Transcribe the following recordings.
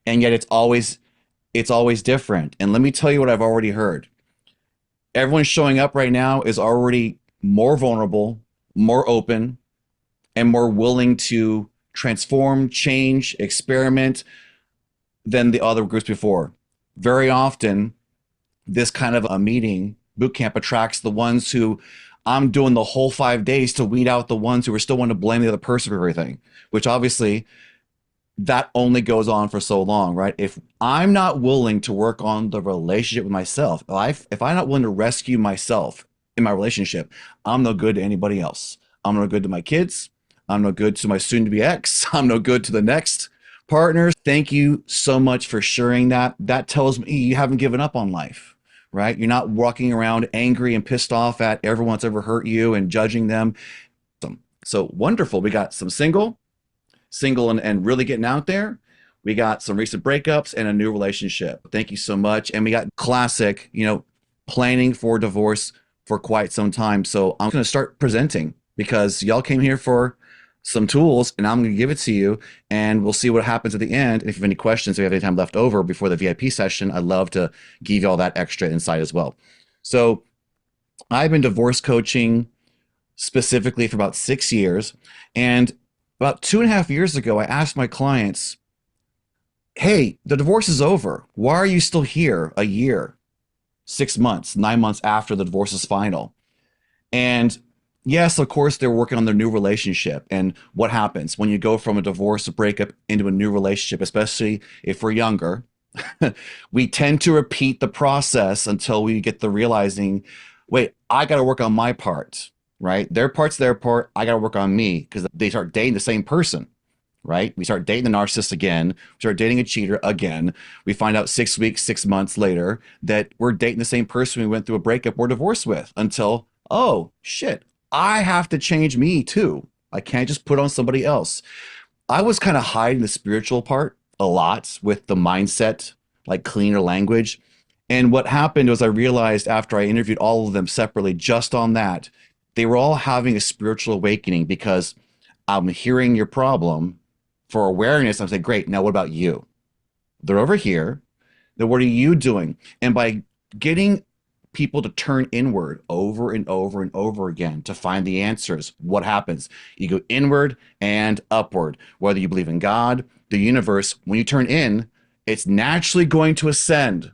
And yet it's always different. And let me tell you what I've already heard. Everyone showing up right now is already more vulnerable, more open, and more willing to transform, change, experiment than the other groups before. Very often, this kind of a meeting, boot camp, attracts the ones who I'm doing the whole 5 days to weed out the ones who are still want to blame the other person for everything, which obviously that only goes on for so long, right? If I'm not willing to work on the relationship with myself, if I'm not willing to rescue myself in my relationship, I'm no good to anybody else. I'm no good to my kids. I'm no good to my soon to be ex. I'm no good to the next partners. Thank you so much for sharing that. That tells me you haven't given up on life, right? You're not walking around angry and pissed off at everyone that's ever hurt you and judging them. So wonderful. We got some single and really getting out there. We got some recent breakups and a new relationship. Thank you so much. And we got classic, planning for divorce for quite some time. So I'm going to start presenting because y'all came here for some tools and I'm going to give it to you and we'll see what happens at the end. And if you have any questions, if you have any time left over before the VIP session, I'd love to give you all that extra insight as well. So I've been divorce coaching specifically for about 6 years. And about 2.5 years ago, I asked my clients, hey, the divorce is over. Why are you still here a year, 6 months, 9 months after the divorce is final? And yes, of course, they're working on their new relationship. And what happens when you go from a divorce, a breakup into a new relationship, especially if we're younger, we tend to repeat the process until we get the realizing, wait, I got to work on my part, right? Their part's their part. I got to work on me because they start dating the same person, right? We start dating the narcissist again. We start dating a cheater again. We find out 6 weeks, 6 months later that we're dating the same person we went through a breakup or divorce with until, oh, shit, I have to change me too. I can't just put on somebody else. I was kind of hiding the spiritual part a lot with the mindset, like cleaner language. And what happened was I realized after I interviewed all of them separately, just on that, they were all having a spiritual awakening because I'm hearing your problem for awareness. I'm saying, great, now what about you? They're over here. Then what are you doing? And by getting people to turn inward over and over and over again to find the answers, what happens? You go inward and upward. Whether you believe in God, the universe, when you turn in, it's naturally going to ascend.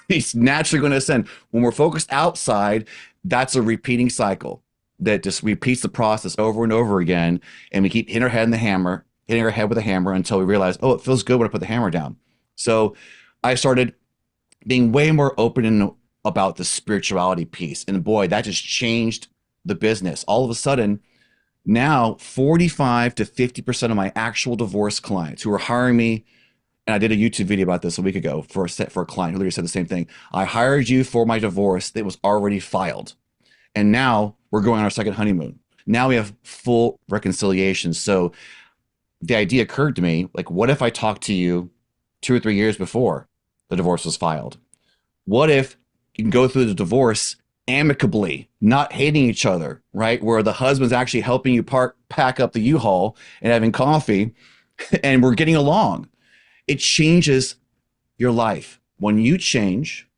It's naturally going to ascend. When we're focused outside, that's a repeating cycle that just repeats the process over and over again. And we keep hitting our head in the hammer, hitting our head with a hammer until we realize, oh, it feels good when I put the hammer down. So I started being way more open and about the spirituality piece. And boy, that just changed the business. All of a sudden, now 45 to 50% of my actual divorce clients who are hiring me, and I did a YouTube video about this a week ago for a client who literally said the same thing. I hired you for my divorce that was already filed. And now we're going on our second honeymoon. Now we have full reconciliation. So the idea occurred to me, like, what if I talked to you 2 or 3 years before the divorce was filed? What if you can go through the divorce amicably, not hating each other, right? Where the husband's actually helping you pack up the U-Haul and having coffee and we're getting along. It changes your life. When you change,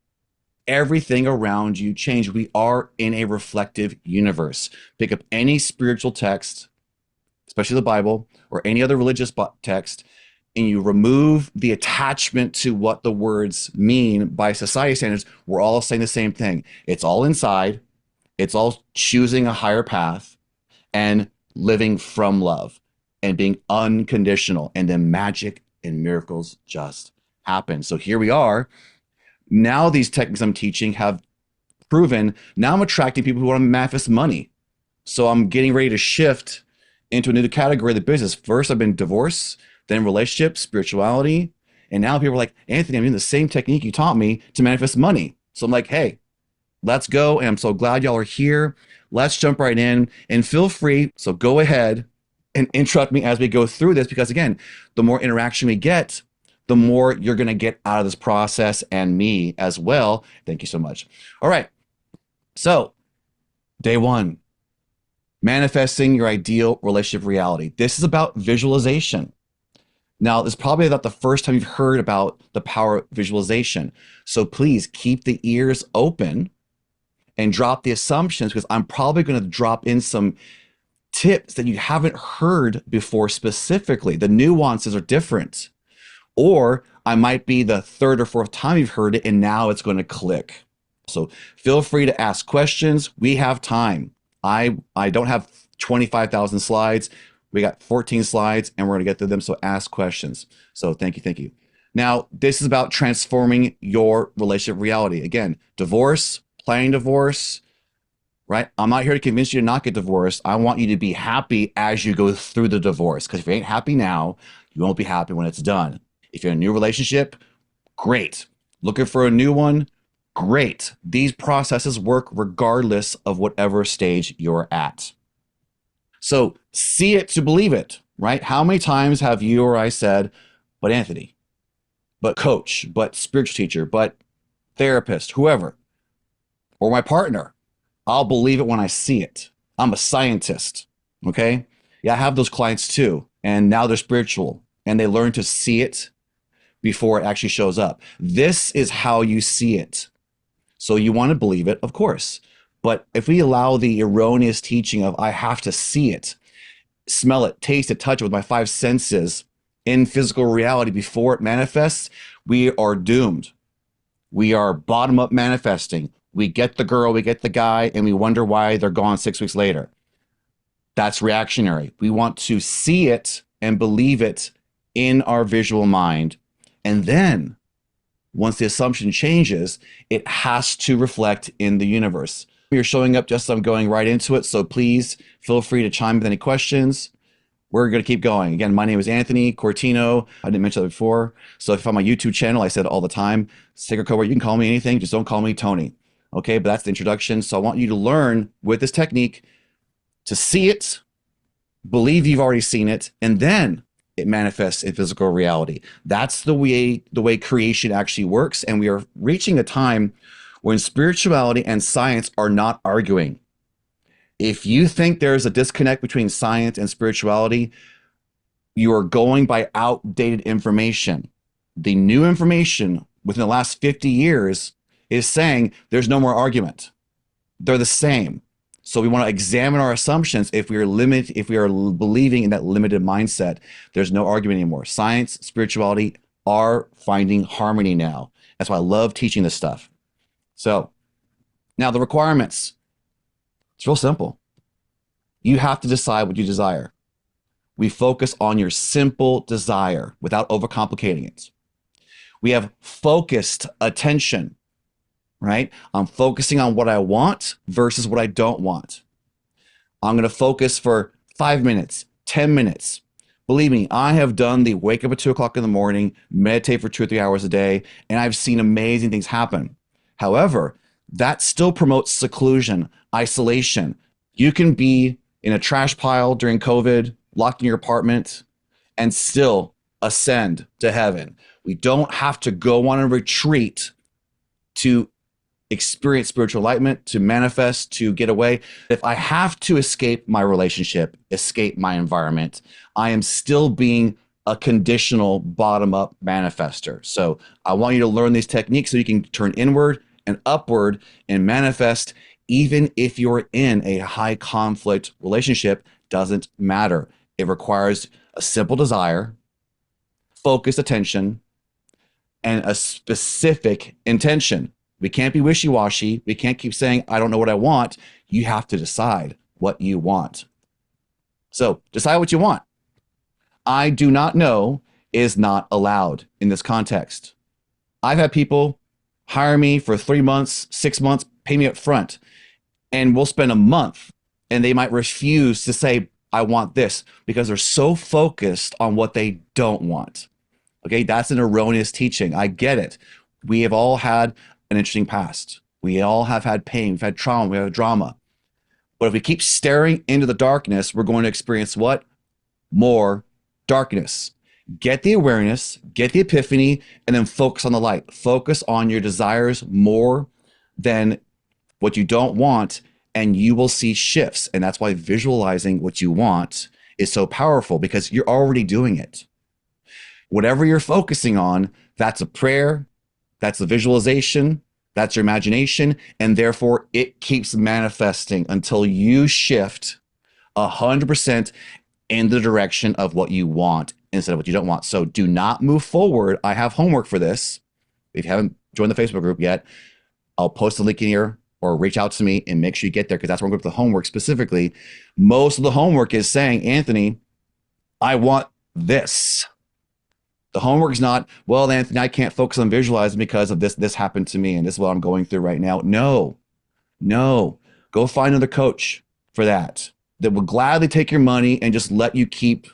everything around you change. We are in a reflective universe. Pick up any spiritual text, especially the Bible or any other religious text, and you remove the attachment to what the words mean by society standards. We're all saying the same thing. It's all inside. It's all choosing a higher path and living from love and being unconditional. And then magic and miracles just happen. So here we are. Now these techniques I'm teaching have proven. Now I'm attracting people who want to manifest money. So I'm getting ready to shift into a new category of the business. First, I've been divorce, then relationships, spirituality. And now people are like, Anthony, I'm using the same technique you taught me to manifest money. So I'm like, hey, let's go. And I'm so glad y'all are here. Let's jump right in and feel free. So go ahead and interrupt me as we go through this, because again, the more interaction we get, the more you're going to get out of this process and me as well. Thank you so much. All right. So day one, manifesting your ideal relationship reality. This is about visualization. Now, this is probably not the first time you've heard about the power of visualization. So please keep the ears open and drop the assumptions, because I'm probably going to drop in some tips that you haven't heard before specifically. The nuances are different. Or I might be the third or fourth time you've heard it and now it's going to click. So feel free to ask questions. We have time. I don't have 25,000 slides. We got 14 slides and we're going to get through them. So ask questions. So thank you. Thank you. Now, this is about transforming your relationship reality. Again, divorce, planning divorce, right? I'm not here to convince you to not get divorced. I want you to be happy as you go through the divorce. Because if you ain't happy now, you won't be happy when it's done. If you're in a new relationship, great. Looking for a new one, great. These processes work regardless of whatever stage you're at. So see it to believe it, right? How many times have you or I said, but Anthony, but coach, but spiritual teacher, but therapist, whoever, or my partner, I'll believe it when I see it. I'm a scientist, okay? Yeah, I have those clients too. And now they're spiritual and they learn to see it before it actually shows up. This is how you see it. So you want to believe it, of course. But if we allow the erroneous teaching of I have to see it, smell it, taste it, touch it with my five senses in physical reality before it manifests, we are doomed. We are bottom up manifesting. We get the girl, we get the guy, and we wonder why they're gone 6 weeks later. That's reactionary. We want to see it and believe it in our visual mind. And then once the assumption changes, it has to reflect in the universe. You're showing up just as I'm going right into it. So please feel free to chime in with any questions. We're going to keep going. Again, my name is Anthony Cortino. I didn't mention that before. So if I'm on my YouTube channel, I said it all the time, Sacred Code Word, you can call me anything. Just don't call me Tony. Okay, but that's the introduction. So I want you to learn with this technique to see it, believe you've already seen it, and then it manifests in physical reality. That's the way creation actually works. And we are reaching a time when spirituality and science are not arguing. If you think there's a disconnect between science and spirituality, you are going by outdated information. The new information within the last 50 years is saying there's no more argument. They're the same. So we want to examine our assumptions. If we are believing in that limited mindset, there's no argument anymore. Science, spirituality are finding harmony now. That's why I love teaching this stuff. So now the requirements. It's real simple. You have to decide what you desire. We focus on your simple desire without overcomplicating it. We have focused attention. Right? I'm focusing on what I want versus what I don't want. I'm going to focus for 5 minutes, 10 minutes. Believe me, I have done the wake up at 2 o'clock in the morning, meditate for 2 or 3 hours a day, and I've seen amazing things happen. However, that still promotes seclusion, isolation. You can be in a trash pile during COVID, locked in your apartment, and still ascend to heaven. We don't have to go on a retreat to experience spiritual enlightenment, to manifest, to get away. If I have to escape my relationship, escape my environment, I am still being a conditional bottom-up manifester. So I want you to learn these techniques so you can turn inward and upward and manifest even if you're in a high conflict relationship. Doesn't matter. It requires a simple desire, focused attention, and a specific intention. We can't be wishy-washy. We can't keep saying, I don't know what I want. You have to decide what you want. So decide what you want. I do not know is not allowed in this context. I've had people hire me for 3 months, 6 months, pay me up front, and we'll spend a month and they might refuse to say, I want this, because they're so focused on what they don't want. Okay, that's an erroneous teaching. I get it. We have all had an interesting past. We all have had pain. We've had trauma. We have drama. But if we keep staring into the darkness, we're going to experience what? More darkness. Get the awareness, get the epiphany, and then focus on the light. Focus on your desires more than what you don't want, and you will see shifts. And that's why visualizing what you want is so powerful, because you're already doing it. Whatever you're focusing on, that's a prayer, that's a visualization, that's your imagination, and therefore it keeps manifesting until you shift 100% in the direction of what you want instead of what you don't want. So do not move forward. I have homework for this. If you haven't joined the Facebook group yet, I'll post a link in here or reach out to me and make sure you get there, because that's where I'm going to put the homework specifically. Most of the homework is saying, Anthony, I want this. The homework is not, well, Anthony, I can't focus on visualizing because of this. This happened to me and this is what I'm going through right now. No, no. Go find another coach for that will gladly take your money and just let you keep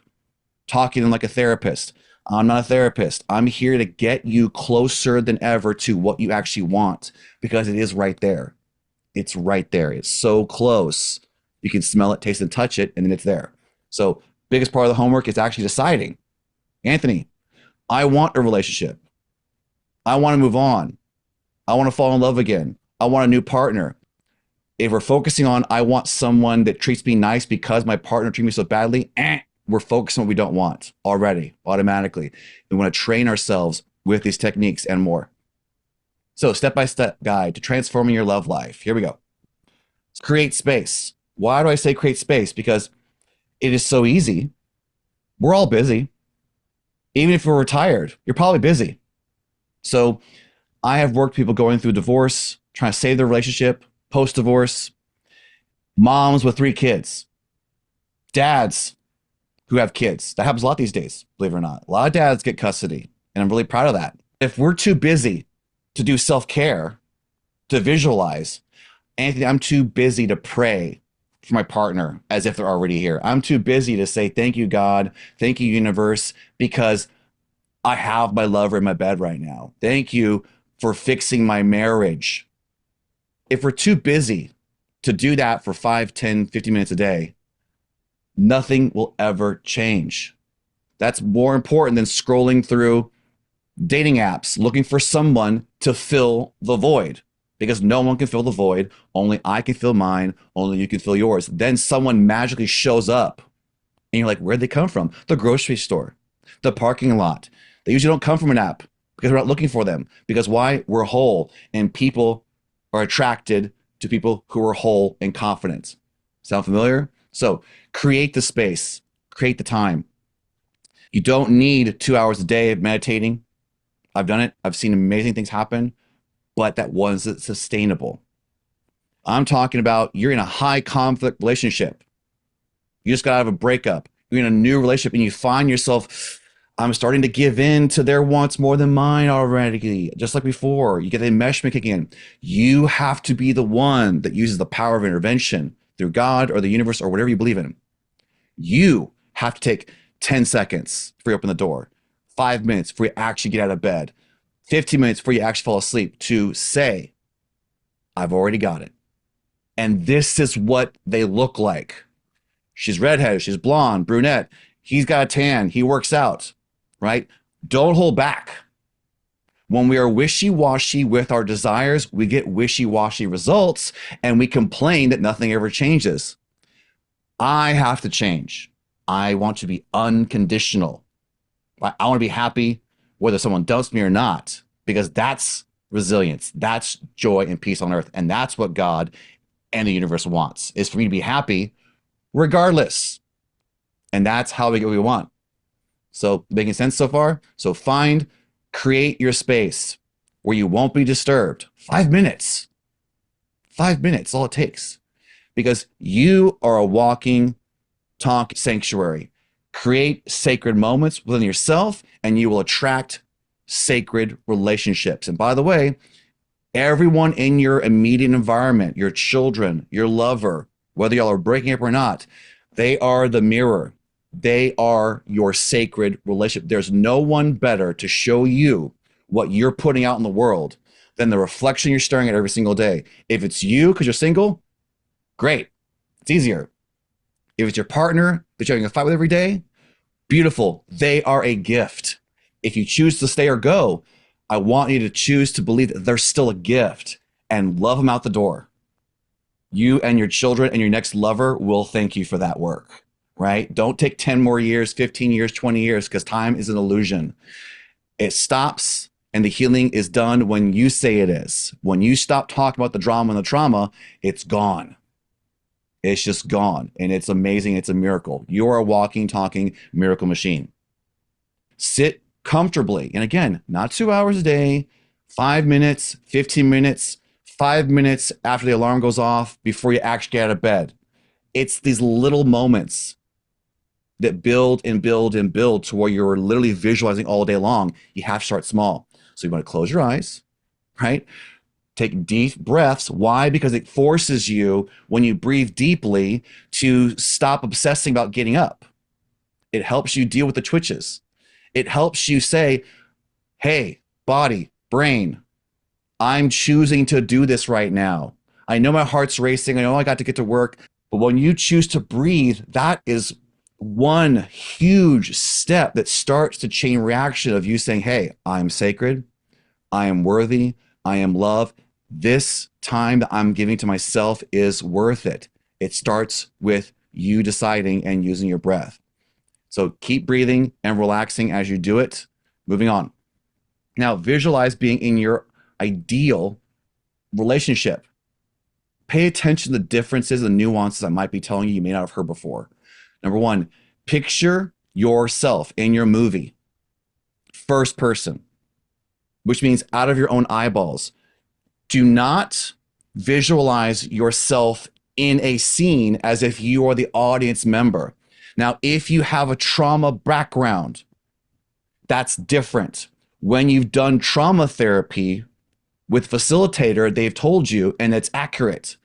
talking like a therapist. I'm not a therapist. I'm here to get you closer than ever to what you actually want, because it is right there. It's right there. It's so close. You can smell it, taste it, touch it, and then it's there. So biggest part of the homework is actually deciding, Anthony, I want a relationship. I want to move on. I want to fall in love again. I want a new partner. If we're focusing on, I want someone that treats me nice because my partner treats me so badly, we're focused on what we don't want already, automatically. We want to train ourselves with these techniques and more. So step-by-step guide to transforming your love life. Here we go. Create space. Why do I say create space? Because it is so easy. We're all busy. Even if we're retired, you're probably busy. So I have worked with people going through divorce, trying to save their relationship, post-divorce, moms with 3 kids, dads who have kids. That happens a lot these days, believe it or not. A lot of dads get custody, and I'm really proud of that. If we're too busy to do self-care, to visualize, Anthony, I'm too busy to pray for my partner as if they're already here. I'm too busy to say, thank you, God. Thank you, universe, because I have my lover in my bed right now. Thank you for fixing my marriage. If we're too busy to do that for 5, 10, 50 minutes a day, nothing will ever change. That's more important than scrolling through dating apps, looking for someone to fill the void, because no one can fill the void. Only I can fill mine. Only you can fill yours. Then someone magically shows up and you're like, where'd they come from? The grocery store, the parking lot. They usually don't come from an app because we're not looking for them. Because why? We're whole, and people are attracted to people who are whole and confident. Sound familiar? So create the space, create the time. You don't need 2 hours a day of meditating. I've done it. I've seen amazing things happen, but that wasn't sustainable. I'm talking about you're in a high conflict relationship. You just got out of a breakup. You're in a new relationship and you find yourself, I'm starting to give in to their wants more than mine already. Just like before, you get the enmeshment kicking in. You have to be the one that uses the power of intervention through God or the universe or whatever you believe in. You have to take 10 seconds before you open the door, 5 minutes before you actually get out of bed, 15 minutes before you actually fall asleep to say, I've already got it. And this is what they look like. She's redheaded, she's blonde, brunette. He's got a tan, he works out, right? Don't hold back. When we are wishy-washy with our desires, we get wishy-washy results and we complain that nothing ever changes. I have to change. I want to be unconditional. I want to be happy whether someone dumps me or not, because that's resilience. That's joy and peace on earth. And that's what God and the universe wants, is for me to be happy regardless. And that's how we get what we want. So making sense so far? So create your space where you won't be disturbed. 5 minutes. 5 minutes, all it takes. Because you are a walking, talk sanctuary. Create sacred moments within yourself and you will attract sacred relationships. And by the way, everyone in your immediate environment, your children, your lover, whether y'all are breaking up or not, they are the mirror. They are your sacred relationship. There's no one better to show you what you're putting out in the world than the reflection you're staring at every single day. If it's you because you're single, great. It's easier. If it's your partner that you're having a fight with every day, beautiful. They are a gift. If you choose to stay or go, I want you to choose to believe that they're still a gift and love them out the door. You and your children and your next lover will thank you for that work. right? Don't take 10 more years, 15 years, 20 years, because time is an illusion. It stops and the healing is done when you say it is. When you stop talking about the drama and the trauma, it's gone. It's just gone. And it's amazing. It's a miracle. You are a walking, talking miracle machine. Sit comfortably. And again, not 2 hours a day, 5 minutes, 15 minutes, 5 minutes after the alarm goes off before you actually get out of bed. It's these little moments that build and build and build to where you're literally visualizing all day long. You have to start small. So you want to close your eyes, right? Take deep breaths. Why? Because it forces you, when you breathe deeply, to stop obsessing about getting up. It helps you deal with the twitches. It helps you say, hey, body, brain, I'm choosing to do this right now. I know my heart's racing. I know I got to get to work. But when you choose to breathe, that is one huge step that starts the chain reaction of you saying, hey, I'm sacred. I am worthy. I am loved. This time that I'm giving to myself is worth it. It starts with you deciding and using your breath. So keep breathing and relaxing as you do it. Moving on. Now, visualize being in your ideal relationship. Pay attention to the differences and nuances I might be telling you may not have heard before. Number one, picture yourself in your movie, first person, which means out of your own eyeballs. Do not visualize yourself in a scene as if you are the audience member. Now, if you have a trauma background, that's different. When you've done trauma therapy with facilitator, they've told you, and it's accurate.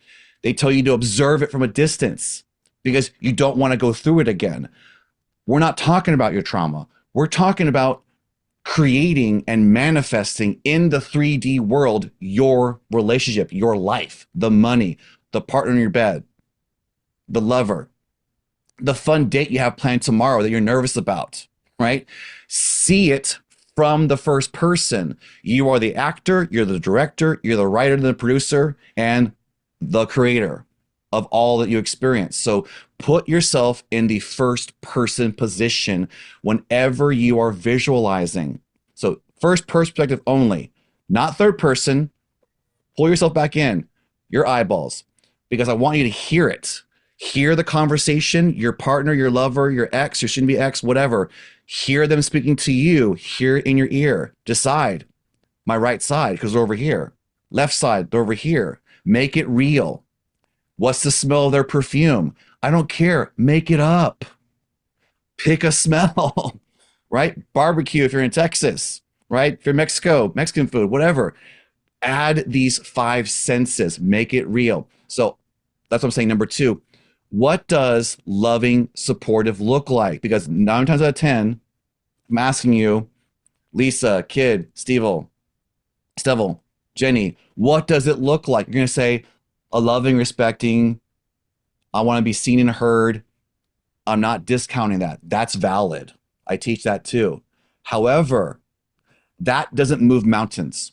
They tell you to observe it from a distance because you don't want to go through it again. We're not talking about your trauma. We're talking about creating and manifesting in the 3D world your relationship, your life, the money, the partner in your bed, the lover, the fun date you have planned tomorrow that you're nervous about, right? See it from the first person. You are the actor, you're the director, you're the writer, the producer, and the creator of all that you experience. So put yourself in the first person position whenever you are visualizing. So first perspective only, not third person. Pull yourself back in, your eyeballs, because I want you to hear it. Hear the conversation, your partner, your lover, your ex, your soon-to-be ex, whatever. Hear them speaking to you. Hear it in your ear. Decide, my right side, because they're over here. Left side, they're over here. Make it real. What's the smell of their perfume? I don't care. Make it up. Pick a smell, right? Barbecue if you're in Texas, right? If you're in Mexico, Mexican food, whatever. Add these 5 senses. Make it real. So that's what I'm saying. Number 2, what does loving, supportive look like? Because 9 times out of 10, I'm asking you, Lisa, Kid, Stevel, Jenny, what does it look like? You're going to say, a loving, respecting, I want to be seen and heard. I'm not discounting that. That's valid. I teach that too. However, that doesn't move mountains.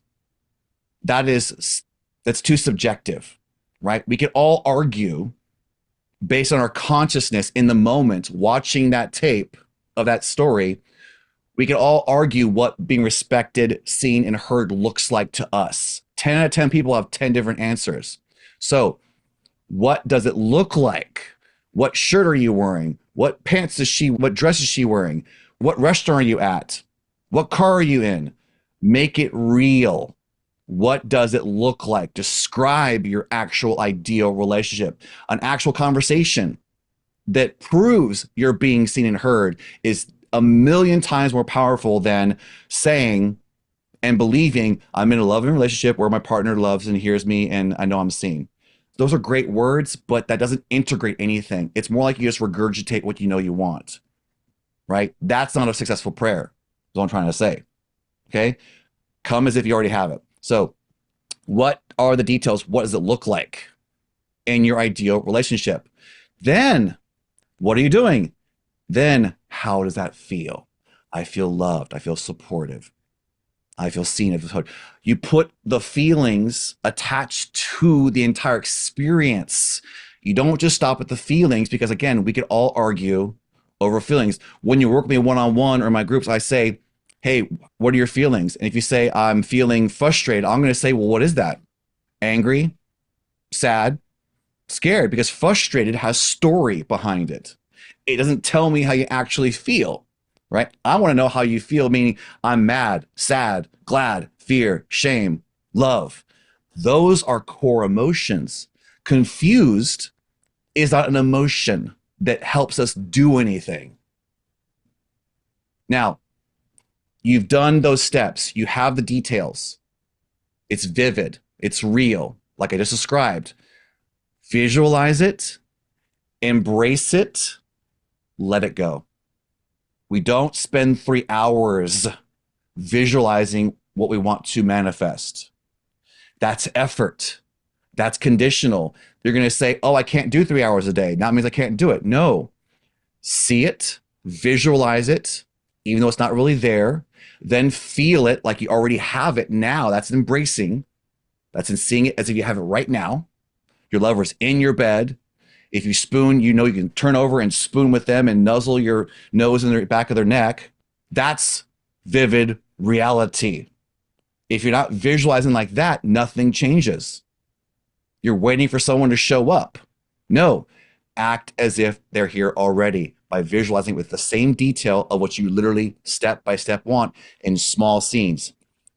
That's too subjective, right? We can all argue based on our consciousness in the moment, watching that tape of that story. We can all argue what being respected, seen, and heard looks like to us. 10 out of 10 people have 10 different answers. So what does it look like? What shirt are you wearing? What dress is she wearing? What restaurant are you at? What car are you in? Make it real. What does it look like? Describe your actual ideal relationship. An actual conversation that proves you're being seen and heard is a million times more powerful than saying and believing I'm in a loving relationship where my partner loves and hears me and I know I'm seen. Those are great words, but that doesn't integrate anything. It's more like you just regurgitate what you know you want, right? That's not a successful prayer, is what I'm trying to say, okay? Come as if you already have it. So what are the details? What does it look like in your ideal relationship? Then what are you doing? Then how does that feel? I feel loved. I feel supportive. I feel seen. I feel heard. You put the feelings attached to the entire experience. You don't just stop at the feelings because, again, we could all argue over feelings. When you work with me one on one or in my groups, I say, hey, what are your feelings? And if you say, I'm feeling frustrated, I'm going to say, well, what is that? Angry, sad, scared, because frustrated has story behind it. It doesn't tell me how you actually feel, right? I want to know how you feel, meaning I'm mad, sad, glad, fear, shame, love. Those are core emotions. Confused is not an emotion that helps us do anything. Now, you've done those steps, you have the details. It's vivid, it's real, like I just described. Visualize it, embrace it, let it go. We don't spend 3 hours visualizing what we want to manifest. That's effort. That's conditional. You're going to say, oh, I can't do 3 hours a day. That means I can't do it. No. See it, visualize it, even though it's not really there. Then feel it like you already have it now. That's embracing. That's in seeing it as if you have it right now. Your lover's in your bed. If you spoon, you know you can turn over and spoon with them and nuzzle your nose in the back of their neck. That's vivid reality. If you're not visualizing like that, nothing changes. You're waiting for someone to show up. No, act as if they're here already by visualizing with the same detail of what you literally step by step want in small scenes,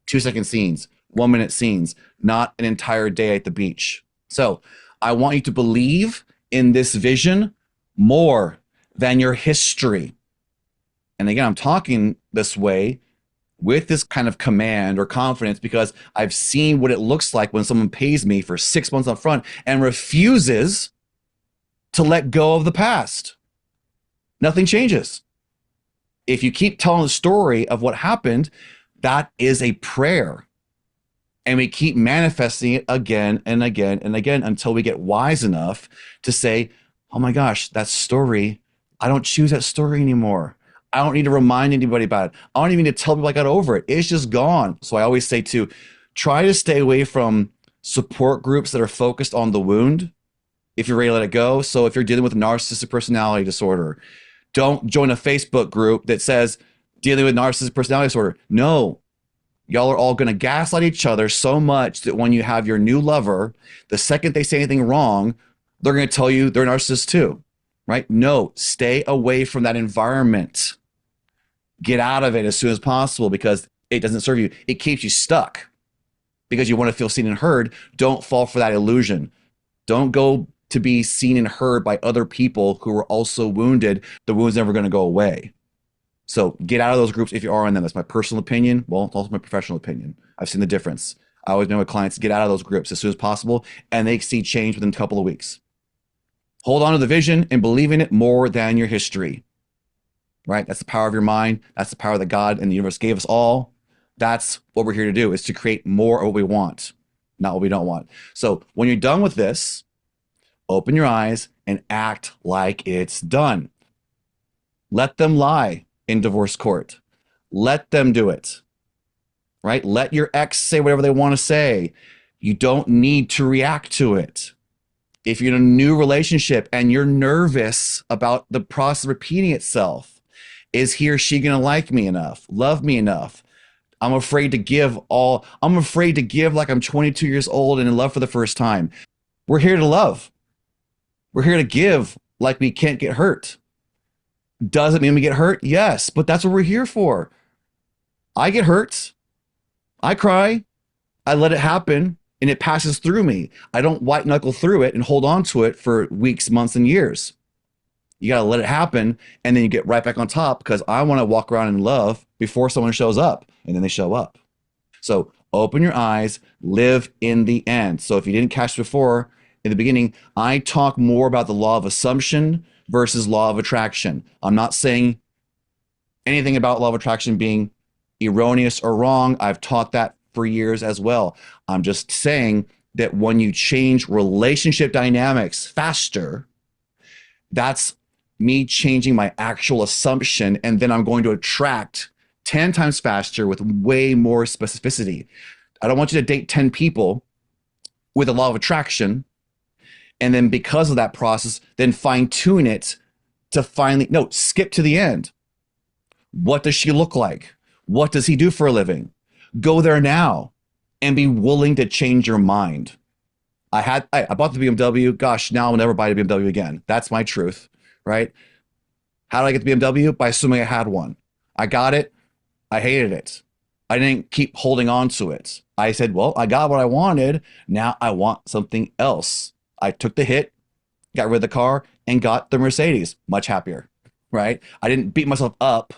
2-second scenes, 1-minute scenes, not an entire day at the beach. So I want you to believe in this vision more than your history. And again, I'm talking this way with this kind of command or confidence because I've seen what it looks like when someone pays me for 6 months up front and refuses to let go of the past. Nothing changes. If you keep telling the story of what happened, that is a prayer. And we keep manifesting it again and again and again until we get wise enough to say, oh my gosh, that story, I don't choose that story anymore. I don't need to remind anybody about it. I don't even need to tell people I got over it. It's just gone. So I always say to try to stay away from support groups that are focused on the wound if you're ready to let it go. So if you're dealing with narcissistic personality disorder, don't join a Facebook group that says dealing with narcissistic personality disorder. No, y'all are all going to gaslight each other so much that when you have your new lover, the second they say anything wrong, they're going to tell you they're narcissists too, right? No, stay away from that environment. Get out of it as soon as possible because it doesn't serve you. It keeps you stuck because you want to feel seen and heard. Don't fall for that illusion. Don't go to be seen and heard by other people who are also wounded. The wound's never going to go away. So get out of those groups if you are in them. That's my personal opinion. Well, it's also my professional opinion. I've seen the difference. I always know my clients get out of those groups as soon as possible, and they see change within a couple of weeks. Hold on to the vision and believe in it more than your history, right? That's the power of your mind. That's the power that God and the universe gave us all. That's what we're here to do, is to create more of what we want, not what we don't want. So when you're done with this, open your eyes and act like it's done. Let them lie in divorce court. Let them do it, right? Let your ex say whatever they want to say. You don't need to react to it. If you're in a new relationship and you're nervous about the process repeating itself, is he or she going to like me enough, love me enough? I'm afraid to give like I'm 22 years old and in love for the first time. We're here to love. We're here to give like we can't get hurt. Does it mean we get hurt? Yes, but that's what we're here for. I get hurt. I cry. I let it happen and it passes through me. I don't white knuckle through it and hold on to it for weeks, months, and years. You got to let it happen and then you get right back on top because I want to walk around in love before someone shows up, and then they show up. So open your eyes, live in the end. So if you didn't catch before in the beginning, I talk more about the law of assumption versus law of attraction. I'm not saying anything about law of attraction being erroneous or wrong. I've taught that for years as well. I'm just saying that when you change relationship dynamics faster, that's me changing my actual assumption, and then I'm going to attract 10 times faster with way more specificity. I don't want you to date 10 people with a law of attraction And then because of that process, then fine tune it to finally, no, skip to the end. What does she look like? What does he do for a living? Go there now and be willing to change your mind. I bought the BMW. Gosh, now I'll never buy a BMW again. That's my truth, right? How did I get the BMW? By assuming I had one. I got it. I hated it. I didn't keep holding on to it. I said, well, I got what I wanted. Now I want something else. I took the hit, got rid of the car, and got the Mercedes. Much happier, right? I didn't beat myself up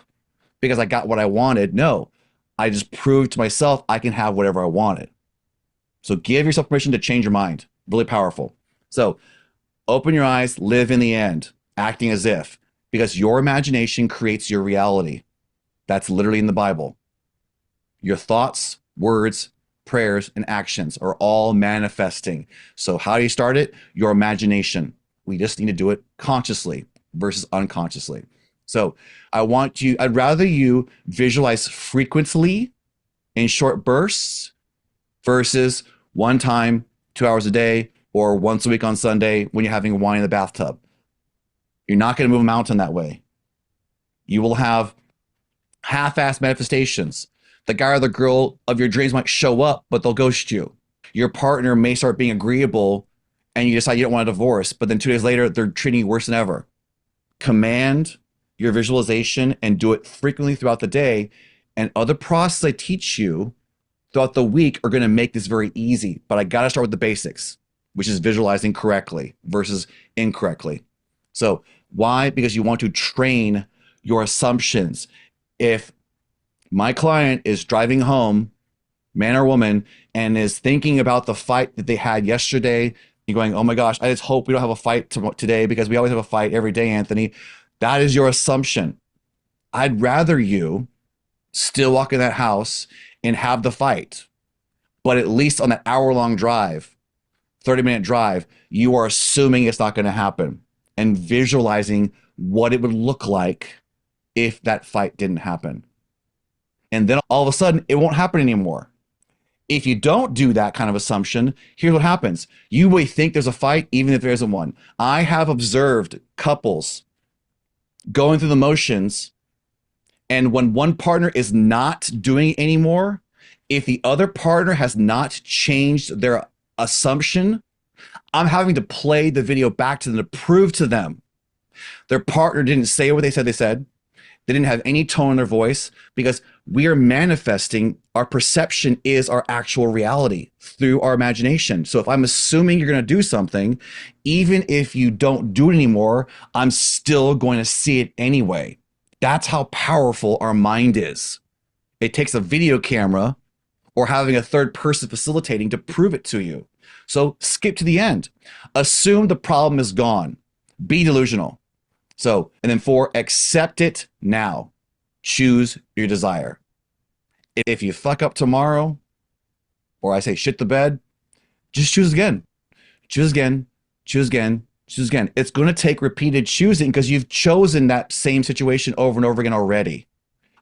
because I got what I wanted. No, I just proved to myself I can have whatever I wanted. So give yourself permission to change your mind. Really powerful. So open your eyes, live in the end, acting as if, because your imagination creates your reality. That's literally in the Bible. Your thoughts, words, prayers, and actions are all manifesting. So how do you start it? Your imagination. We just need to do it consciously versus unconsciously. So I'd rather you visualize frequently in short bursts versus one time, 2 hours a day, or once a week on Sunday when you're having wine in the bathtub. You're not going to move a mountain that way. You will have half-assed manifestations. The guy or the girl of your dreams might show up, but they'll ghost you. Your partner may start being agreeable and you decide you don't want a divorce, but then 2 days later, they're treating you worse than ever. Command your visualization and do it frequently throughout the day. And other processes I teach you throughout the week are going to make this very easy. But I got to start with the basics, which is visualizing correctly versus incorrectly. So why? Because you want to train your assumptions. If my client is driving home, man or woman, and is thinking about the fight that they had yesterday, you're going, oh my gosh, I just hope we don't have a fight today because we always have a fight every day, Anthony. That is your assumption. I'd rather you still walk in that house and have the fight, but at least on that hour-long drive, 30-minute drive, you are assuming it's not going to happen and visualizing what it would look like if that fight didn't happen. And then all of a sudden, it won't happen anymore. If you don't do that kind of assumption, here's what happens. You may think there's a fight, even if there isn't one. I have observed couples going through the motions, and when one partner is not doing it anymore, if the other partner has not changed their assumption, I'm having to play the video back to them to prove to them their partner didn't say what they said they said. They didn't have any tone in their voice, because we are manifesting, our perception is our actual reality through our imagination. So if I'm assuming you're going to do something, even if you don't do it anymore, I'm still going to see it anyway. That's how powerful our mind is. It takes a video camera or having a third person facilitating to prove it to you. So skip to the end. Assume the problem is gone. Be delusional. So, and then 4, accept it now. Choose your desire. If you fuck up tomorrow, or I say shit the bed, just choose again. Choose again, choose again, choose again. It's going to take repeated choosing because you've chosen that same situation over and over again already.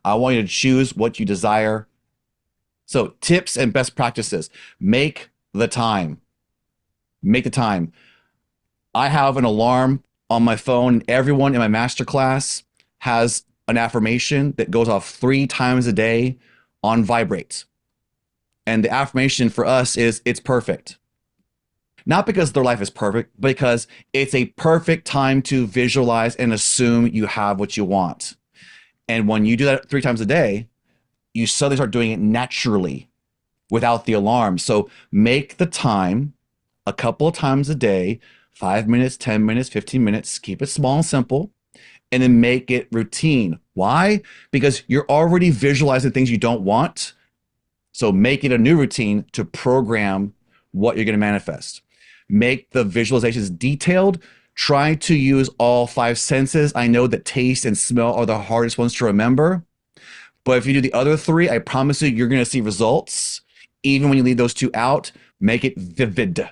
I want you to choose what you desire. So tips and best practices. Make the time. Make the time. I have an alarm on my phone. Everyone in my masterclass has an affirmation that goes off 3 times a day on vibrate. And the affirmation for us is, it's perfect. Not because their life is perfect, but because it's a perfect time to visualize and assume you have what you want. And when you do that 3 times a day, you suddenly start doing it naturally without the alarm. So make the time a couple of times a day, 5 minutes, 10 minutes, 15 minutes, keep it small and simple, and then make it routine. Why? Because you're already visualizing things you don't want. So make it a new routine to program what you're going to manifest. Make the visualizations detailed. Try to use all 5 senses. I know that taste and smell are the hardest ones to remember, but if you do the other 3, I promise you, you're going to see results. Even when you leave those 2 out, make it vivid.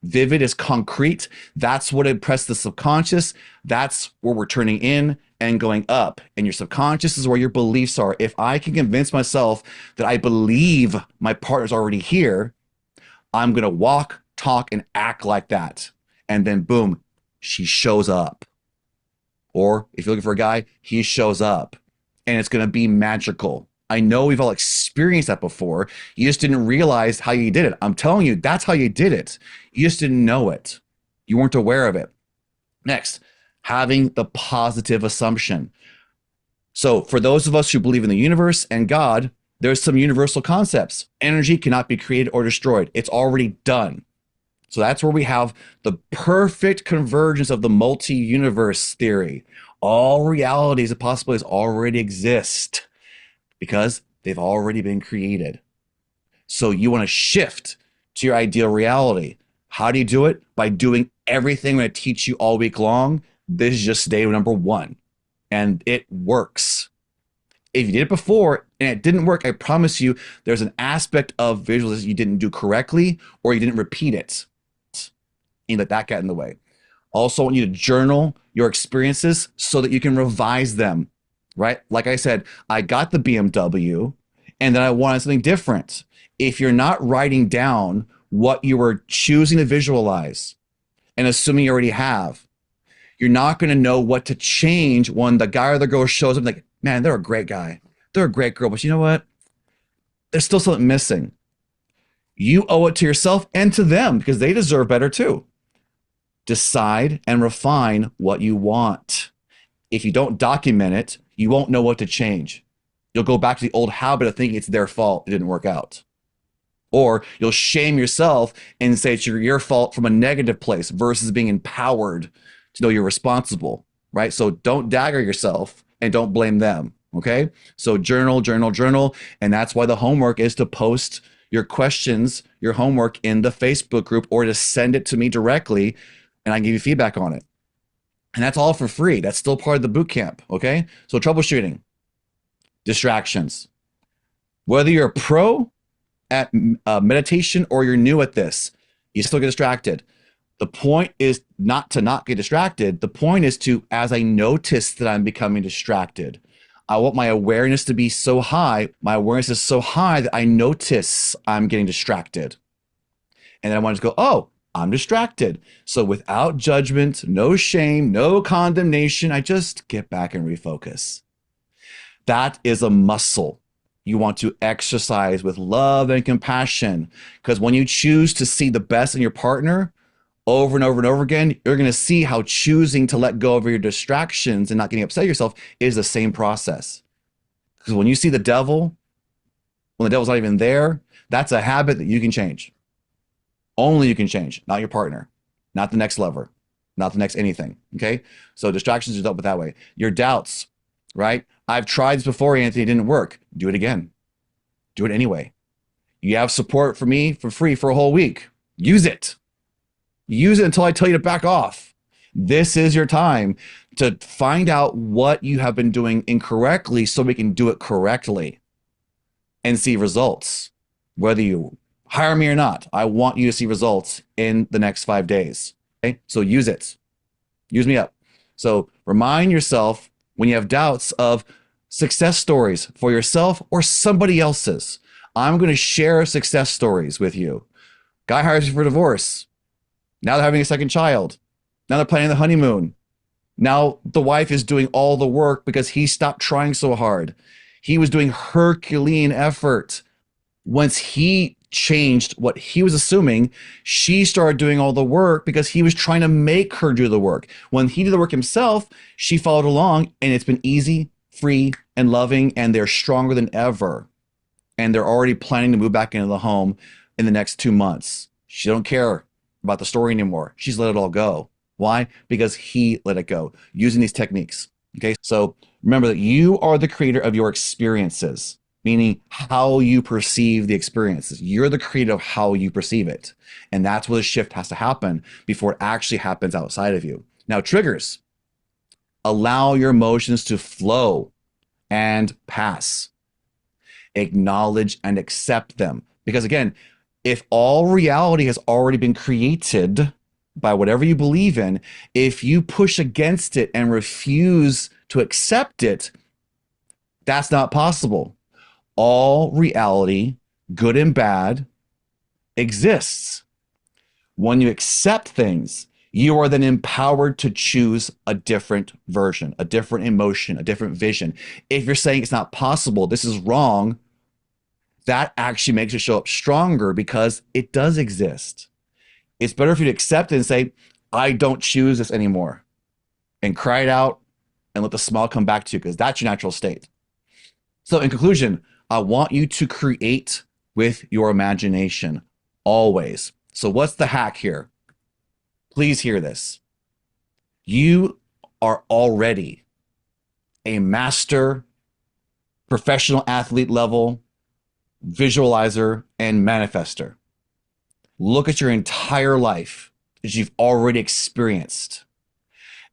Vivid is concrete. That's what impresses the subconscious. That's where we're turning in and going up. And your subconscious is where your beliefs are. If I can convince myself that I believe my partner's already here, I'm going to walk, talk, and act like that. And then boom, she shows up. Or if you're looking for a guy, he shows up. And it's going to be magical. I know we've all experienced that before. You just didn't realize how you did it. I'm telling you, that's how you did it. You just didn't know it. You weren't aware of it. Next, having the positive assumption. So for those of us who believe in the universe and God, there's some universal concepts. Energy cannot be created or destroyed. It's already done. So that's where we have the perfect convergence of the multi-universe theory. All realities and possibilities already exist because they've already been created. So you want to shift to your ideal reality. How do you do it? By doing everything I'm going to teach you all week long. This is just day number 1. And it works. If you did it before and it didn't work, I promise you there's an aspect of visualization you didn't do correctly or you didn't repeat it. You let that get in the way. Also, I want you to journal your experiences so that you can revise them, right? Like I said, I got the BMW and then I wanted something different. If you're not writing down what you were choosing to visualize and assuming you already have, you're not going to know what to change when the guy or the girl shows up like, man, they're a great guy. They're a great girl, but you know what? There's still something missing. You owe it to yourself and to them because they deserve better too. Decide and refine what you want. If you don't document it, you won't know what to change. You'll go back to the old habit of thinking it's their fault it didn't work out. Or you'll shame yourself and say it's your fault from a negative place versus being empowered to know you're responsible, right? So don't dagger yourself and don't blame them, okay? So journal, journal, journal. And that's why the homework is to post your questions, your homework in the Facebook group or to send it to me directly and I can give you feedback on it. And that's all for free. That's still part of the boot camp, okay? So troubleshooting, distractions. Whether you're a pro at meditation or you're new at this, you still get distracted. The point is not to not get distracted. The point is to, as I notice that I'm becoming distracted, I want my awareness to be so high. My awareness is so high that I notice I'm getting distracted. And then I want to go, oh, I'm distracted. So without judgment, no shame, no condemnation, I just get back and refocus. That is a muscle you want to exercise with love and compassion. Because when you choose to see the best in your partner over and over and over again, you're going to see how choosing to let go of your distractions and not getting upset yourself is the same process. Because when you see the devil, when the devil's not even there, that's a habit that you can change. Only you can change, not your partner, not the next lover, not the next anything, okay? So distractions are dealt with that way. Your doubts, right? I've tried this before, Anthony, it didn't work. Do it again. Do it anyway. You have support for me for free for a whole week. Use it. Use it until I tell you to back off. This is your time to find out what you have been doing incorrectly so we can do it correctly and see results. Whether you hire me or not, I want you to see results in the next 5 days. Okay? So use it. Use me up. So remind yourself when you have doubts of success stories for yourself or somebody else's. I'm going to share success stories with you. Guy hires you for divorce. Now they're having a second child. Now they're planning the honeymoon. Now the wife is doing all the work because he stopped trying so hard. He was doing Herculean effort. Once he changed what he was assuming, she started doing all the work because he was trying to make her do the work. When he did the work himself, she followed along and it's been easy, free, and loving, and they're stronger than ever. And they're already planning to move back into the home in the next 2 months. She don't care about the story anymore. She's let it all go. Why? Because he let it go using these techniques. Okay. So remember that you are the creator of your experiences, meaning how you perceive the experiences. You're the creator of how you perceive it. And that's where the shift has to happen before it actually happens outside of you. Now, triggers. Allow your emotions to flow and pass. Acknowledge and accept them. Because again, if all reality has already been created by whatever you believe in, if you push against it and refuse to accept it, that's not possible. All reality, good and bad, exists. When you accept things, You are then empowered to choose a different version, a different emotion, a different vision. If you're saying it's not possible, this is wrong, that actually makes it show up stronger because it does exist. It's better for you to accept it and say, I don't choose this anymore, and cry it out and let the smile come back to you because that's your natural state. So, in conclusion, I want you to create with your imagination always. So, what's the hack here? Please hear this. You are already a master, professional athlete level visualizer and manifester. Look at your entire life that you've already experienced.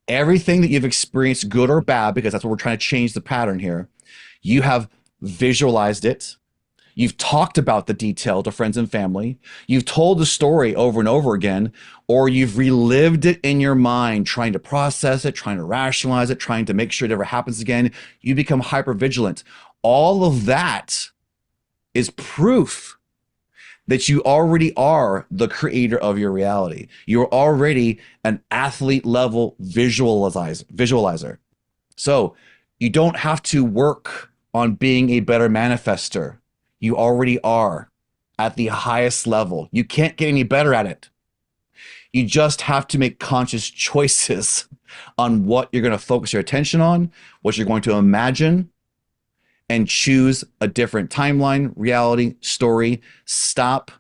Everything that you've experienced, good or bad, because that's what we're trying to change the pattern here, you have visualized it. You've talked about the detail to friends and family. You've told the story over and over again, or you've relived it in your mind, trying to process it, trying to rationalize it, trying to make sure it never happens again. You become hyper vigilant. All of that is proof that you already are the creator of your reality. You're already an athlete level visualizer. So you don't have to work on being a better manifester. You already are at the highest level. You can't get any better at it. You just have to make conscious choices on what you're going to focus your attention on, what you're going to imagine, and choose a different timeline, reality, story. Stop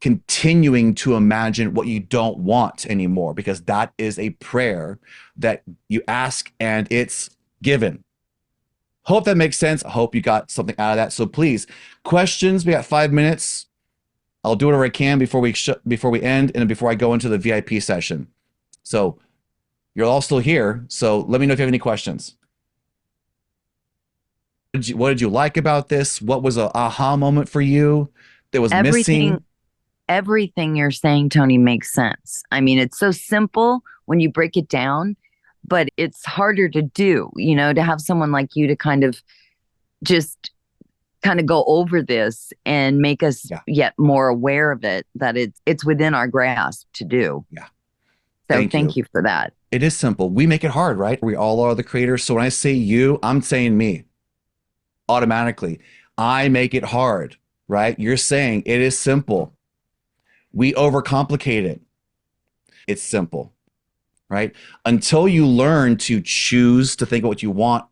continuing to imagine what you don't want anymore, because that is a prayer that you ask and it's given. Hope that makes sense. I hope you got something out of that. So please, questions. We got 5 minutes. I'll do whatever I can before we end and before I go into the VIP session. So you're all still here. So let me know if you have any questions. What did you like about this? What was a aha moment for you that was missing? Everything you're saying, Tony, makes sense. I mean, it's so simple when you break it down, but it's harder to do, to have someone like you to just kind of go over this and make us Yeah. yet more aware of it, that it's within our grasp to do. Yeah. So Thank thank you. you for that. It is simple. We make it hard, right? We all are the creators. So when I say you, I'm saying me automatically. I make it hard, right? You're saying it is simple. We overcomplicate it. It's simple, right? Until you learn to choose to think of what you want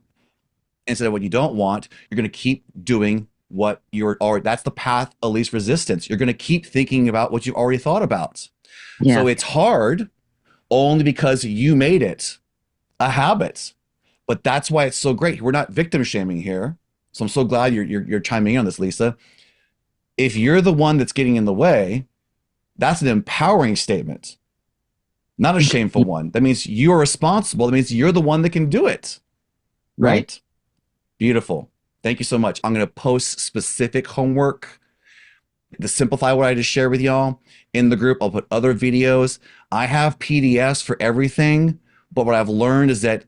instead of what you don't want, you're going to keep doing what you're already, that's the path of least resistance. You're going to keep thinking about what you've already thought about. Yeah. So it's hard only because you made it a habit. But that's why it's so great. We're not victim shaming here. So I'm so glad you're chiming in on this, Lisa. If you're the one that's getting in the way, that's an empowering statement, not a shameful one. That means you're responsible. That means you're the one that can do it. Right? Beautiful. Thank you so much. I'm going to post specific homework to simplify what I just shared with y'all in the group. I'll put other videos. I have PDFs for everything, but what I've learned is that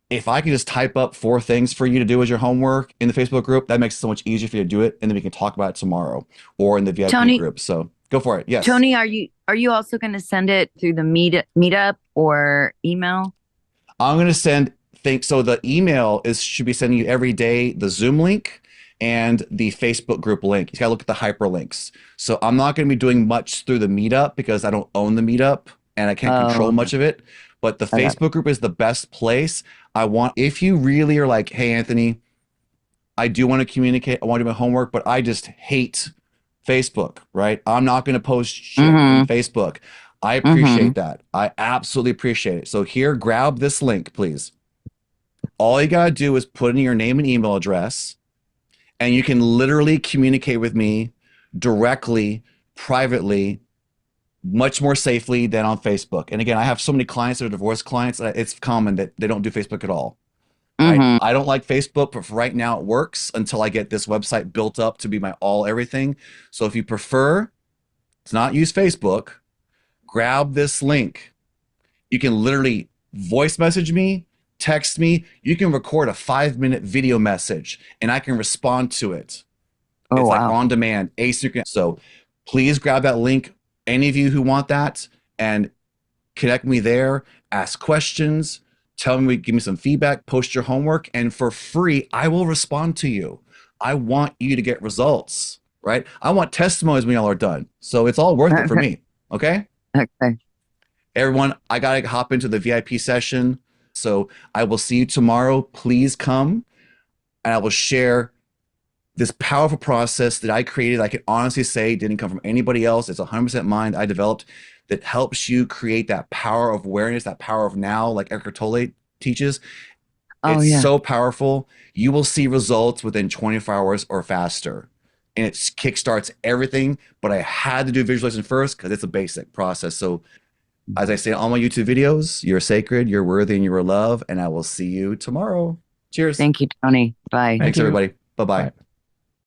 if I can just type up 4 things for you to do as your homework in the Facebook group, that makes it so much easier for you to do it, and then we can talk about it tomorrow or in the VIP Tony, group. So go for it. Yes. Tony, are you also going to send it through the meetup or email? I'm going to send things. So the email should be sending you every day the Zoom link and the Facebook group link. You got to look at the hyperlinks. So I'm not going to be doing much through the meetup because I don't own the meetup and I can't control much of it. But the Okay. Facebook group is the best place. If you really are like, hey, Anthony, I do want to communicate. I want to do my homework, but I just hate Facebook, right? I'm not going to post shit in Mm-hmm. Facebook. I Mm-hmm. appreciate that. I absolutely appreciate it. So here, grab this link, please. All you got to do is put in your name and email address, and you can literally communicate with me directly, privately, much more safely than on Facebook. And again, I have so many clients that are divorce clients. It's common that they don't do Facebook at all. Right? Mm-hmm. I don't like Facebook, but for right now it works until I get this website built up to be my all everything. So if you prefer to not use Facebook, grab this link. You can literally voice message me, text me. You can record a 5-minute video message and I can respond to it. Oh, It's like wow. on demand, asynchronous. So please grab that link, any of you who want that, and Connect me there, ask questions, tell me, give me some feedback, post your homework, and for free, I will respond to you. I want you to get results, right? I want testimonies when y'all are done. So it's all worth it for me. Okay. Okay. Everyone, I got to hop into the VIP session. So I will see you tomorrow. Please come and I will share this powerful process that I created. I can honestly say didn't come from anybody else. It's 100% mine. I developed that helps you create that power of awareness, that power of now, like Eckhart Tolle teaches. Oh, It's yeah. so powerful. You will see results within 24 hours or faster. And it kickstarts everything. But I had to do visualization first because it's a basic process. So as I say in all my YouTube videos, you're sacred, you're worthy, and you are loved. And I will see you tomorrow. Cheers. Thank you, Tony. Bye. Thanks, you. everybody. Bye-bye. Bye.